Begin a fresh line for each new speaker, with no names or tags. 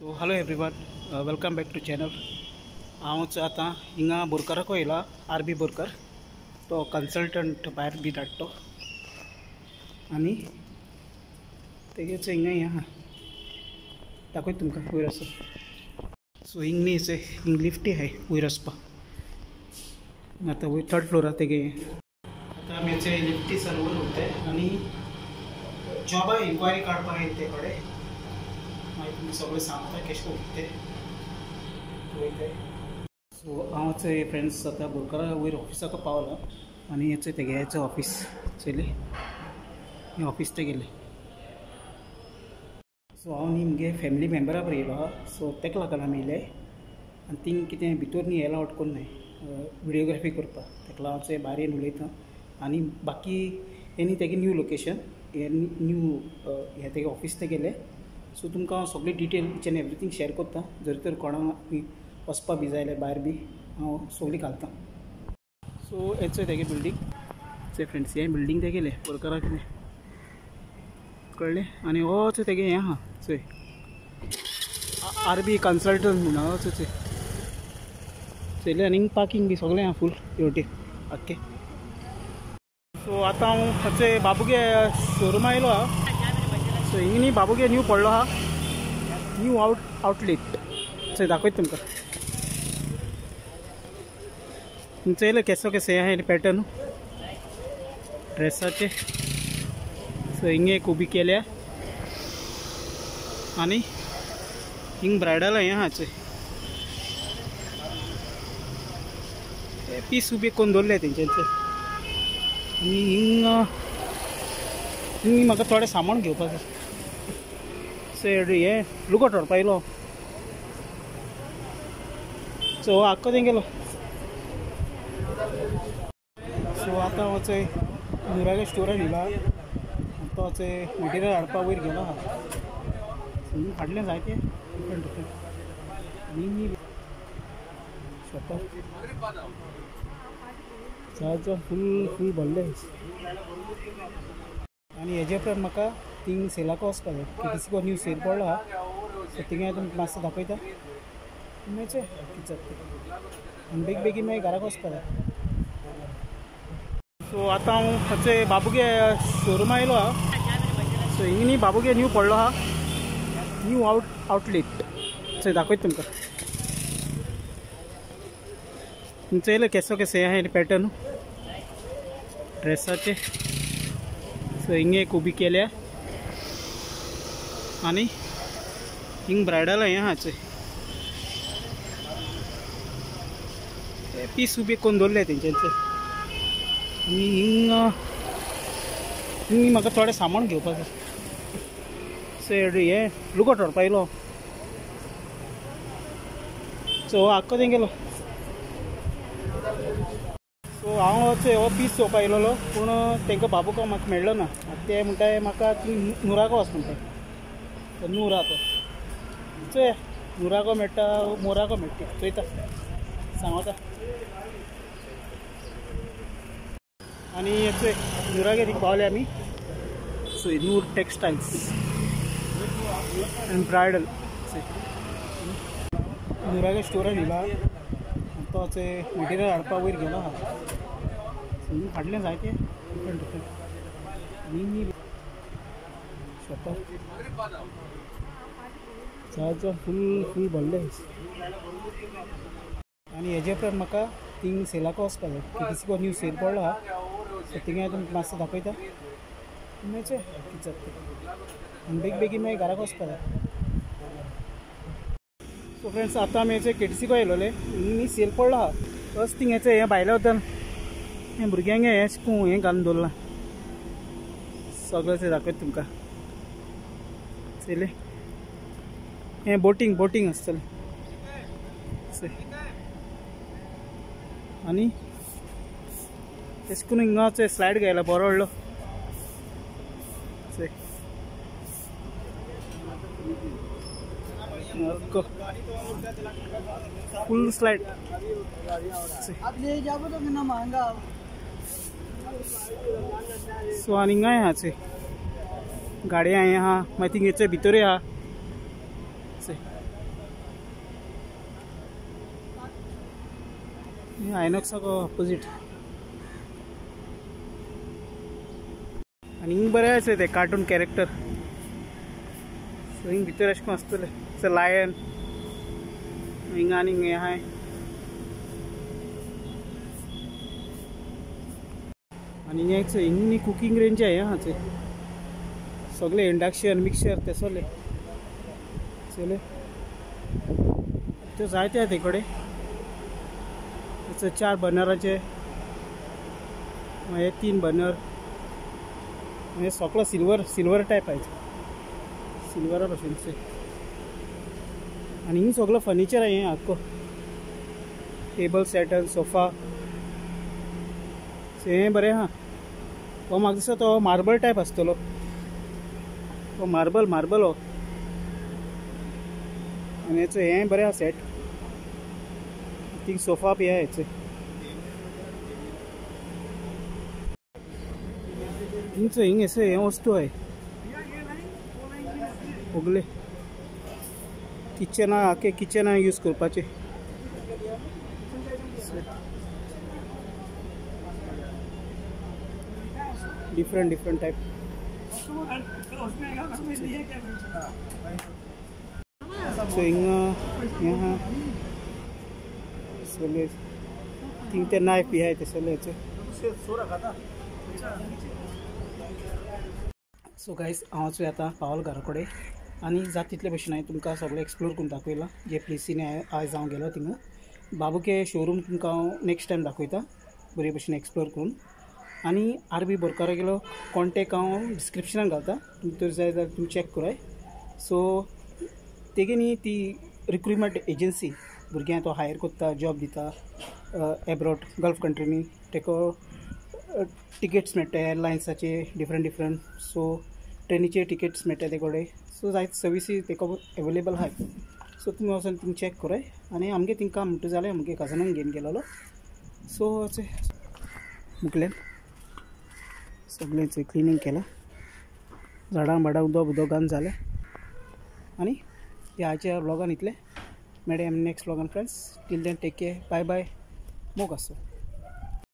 So hello everyone, welcome back to channel. हांव आतां हिंगा बोरकाराक येयला. आर.बी. बोरकार तो कन्सल्टंट भायर बी धाडटो आनी तेगेच हिंगा हें आहा दाखयता तुमकां वयर वचून. सो हिंग न्ही हिंग लिफ्टी आहाय वयर वचपाक. आतां वयर थर्ड फ्लोरार तेगे आतां आमी लिफ्टी सावन वयर वयताय आनी जॉबा इन्क्वायरी काडपाक येता ते कडेन. मागीर तुमकां सगळें सांगता कशें वयता वयताय. सो हांव फ्रेंड्स आतां बोरकारा वयर ऑफिसाक पावला आनी तेगे ऑफिस चली हें ऑफिस तेगेलें. सो हांव न्ही मुगे फॅमिली मेंबरा बरोबर येयलो आहा. सो तेका लागून आमी येयले आनी थिंग कितें भितर न्ही एलावड कोन्नाय विडियोग्राफी करपाक. तेका लागून हांव भायर येवन उलयतां आनी बाकी हें न्ही तेगे न्यू लोकेशन हें न्यू हें तेगे ऑफिस तेगेलें. सो तुमकां हांव सगळी detail each and everything share करता. जर तर कोणाक वचपा बी जाय भायर बी हांव सगळी घालतां. सो हें तेगे बिल्डींग फ्रेंड्स, हें बिल्डींग तेगेलें बोरकारा कितें कळ्ळें. आनी हो तेगे हें आहा चोय आर.बी. कन्सल्टंट म्हणून आहा चयले. आनी पार्किंग बी सगळें आहा फूल हेवटेन आख्खें. सो आतां हांव बाबूगे शोरूमा येयलो आहा. सो हिंग न्ही बाबूगे न्यू पडलो आहा न्यू आउटलेट चोय दाखयता तुमकां. चयले केसो आहाय पॅटर्न ड्रेसाचे. सो हिंग एक उबी केल्या आनी हिंग ब्रायडल हें आहा चोय पीस उबे करून दवरले तेंच्यांचे. आनी हिंग म्हाका थोडें सामान घेवपाक जाय. हें लुगोट व्हरपा येयलो. सो हो आख्खो थंय गेलो. सो आतां हांव नुरागे स्टोरान येयला. तो मटेरियल हाडपाक वयर गेलो आहा. हाडलें जायतें डिफरंट न्ही शॉपार जाय फूल भरलें. आनी हेजे उपरांत म्हाका थिंग सेलाको वचपाक जाय. कितें न्यू सेल पडलो आहा. सो थिंगा तुमकां मातसो दाखयता कितें जाता आनी बेगीन मागीर घराक वचपाक जाय. सो आतां हांव बाबूगे शोरूमा येयलो आहा. सो हिंग न्ही बाबूगे न्यू पडलो आहा न्यू आउटलेट चोय दाखयता तुमकां. चयले केसो आहाय पॅटर्न ड्रेसाचे. सो हिंग एक उबी केल्या आनी हिंग ब्रायडल हें आहा चोय पीस उबे करून दवरले तेंच्यांचे. आनी हिंग म्हाका थोडें सामान घेवपाक जाय. हें लुगोट व्हरपा येयलो. सो हो आख्खो थंय गेलो. सो हांव हो पीस चोवपा येयलोलो पूण तेंकां बाबूक म्हाका मेळ्ळो ना. ते म्हणटाय म्हाका नुरागो वच म्हणटाय. नुरागो चोय नुरागो मेळटा मोरागो मेळटा चोयता सांगता. आनी नुरागे थिंग पावले आमी. सो नूर टेक्सटायल्स एंड ब्रायडल नुरागे स्टोरान येयला. तो मटेरियल हाडपाक वयर गेलो आहा. हाडलें जायतें डिफरंट न्ही शॉपार जाय फूल भरलें. आनी हेजे उपरांत म्हाका थिंग सेलाको वचपाक जाय. कितें न्यू सेल पडलो आहा. सो थिंगा तुमकां मातसो दाखयता कितें जाता आनी बेगीन मागीर घराक वचपाक जाय. सो फ्रेंड्स आतां आमी केटीसीको येयलोले. हिंग न्ही सेल पडलो आहा. बस थिंग हें भायल्या वयल्यान हें भुरग्यांक हें घालून दवरलां. सगळें दाखयता तुमकां. चयलें हें बोटींग आसतलें. आनी तेश करून हिंगा स्लायड घायला बरो व्हडलो. Full slide. सो आनी हिंगा आहा गाडी आहा मागीर थिंग भितर आहा आयनॉक्साक ऑपोजीट आनी हिंग बरें आसा ते कार्टून कॅरेक्टर सो हिंग भितर अशें करून आसतलें इट्स अ लायन हिंग आनी हें आहाय आनी हिंग न्ही कुकींग रेंज आहे हाचे सगळे इंडक्शन मिक्सर ते सगळे चले ते जायते आहा ते कडेन 4 बर्नराचे मागीर 3 बर्नर मागीर सगळो सिल्वर टायप आहे सिल्वरा भशेनचे आनी हिंग सगळो फर्निचर आहे हें आख्खो टेबल सेटन सोफा हें बरें आहा हो म्हाका दिसता तो मार्बल टायप आसतलो तो मार्बल हो आनी हेचो हें बरें आहा सेट थिंग सोफा बी आहा हेचे हिंग अशें हें वस्तू आहे ओगले किचना यूज करपाचे डिफरंट टाइप सो हिंग हें आहा सगळे थिंग ते नायफ बी आहाय ते सगळ्याचे सो गायज हांव आतां पावल घरा कडेन आनी जाता तितले भशेन हांवें तुमकां सगळें एक्सप्लोर करून दाखयलां जे प्लेसीनी आयज हांव गेलो थिंगा बाबुके शोरूम तुमकां हांव नेक्स्ट टायम दाखयता बरे भशेन एक्सप्लोर करून आनी आरबी बोरकारा गेलो कॉन्टेक्ट हांव डिस्क्रिप्शनान घालता तुमकां तर जाय जाल्यार तुमी चॅक कराय सो तेगे न्ही ती रिक्रुटमेंट एजन्सी भुरग्यांक तो हायर करता जॉब दिता एब्रॉड गल्फ कंट्रीनी तेका टिकेट्स मेळटा एअरलायन्साचे डिफरंट सो ट्रेनीचे टिकेट्स मेळटा ते कडेन सो जायत सर्विसीस तेका एवेलेबल आहाय सो तुमी वचून तुमी चॅक कराय आनी आमगे तिंका म्हणटा जाल्यार आमगे काजनान घेवन गेलोलो सो मुकलें सगळें क्लिनींग केलां झाडां उदक घालून जालें आनी ह्याच्या व्लॉगान इतलें मेळया नेक्स्ट व्लॉगान friends till then take care bye मोग आसो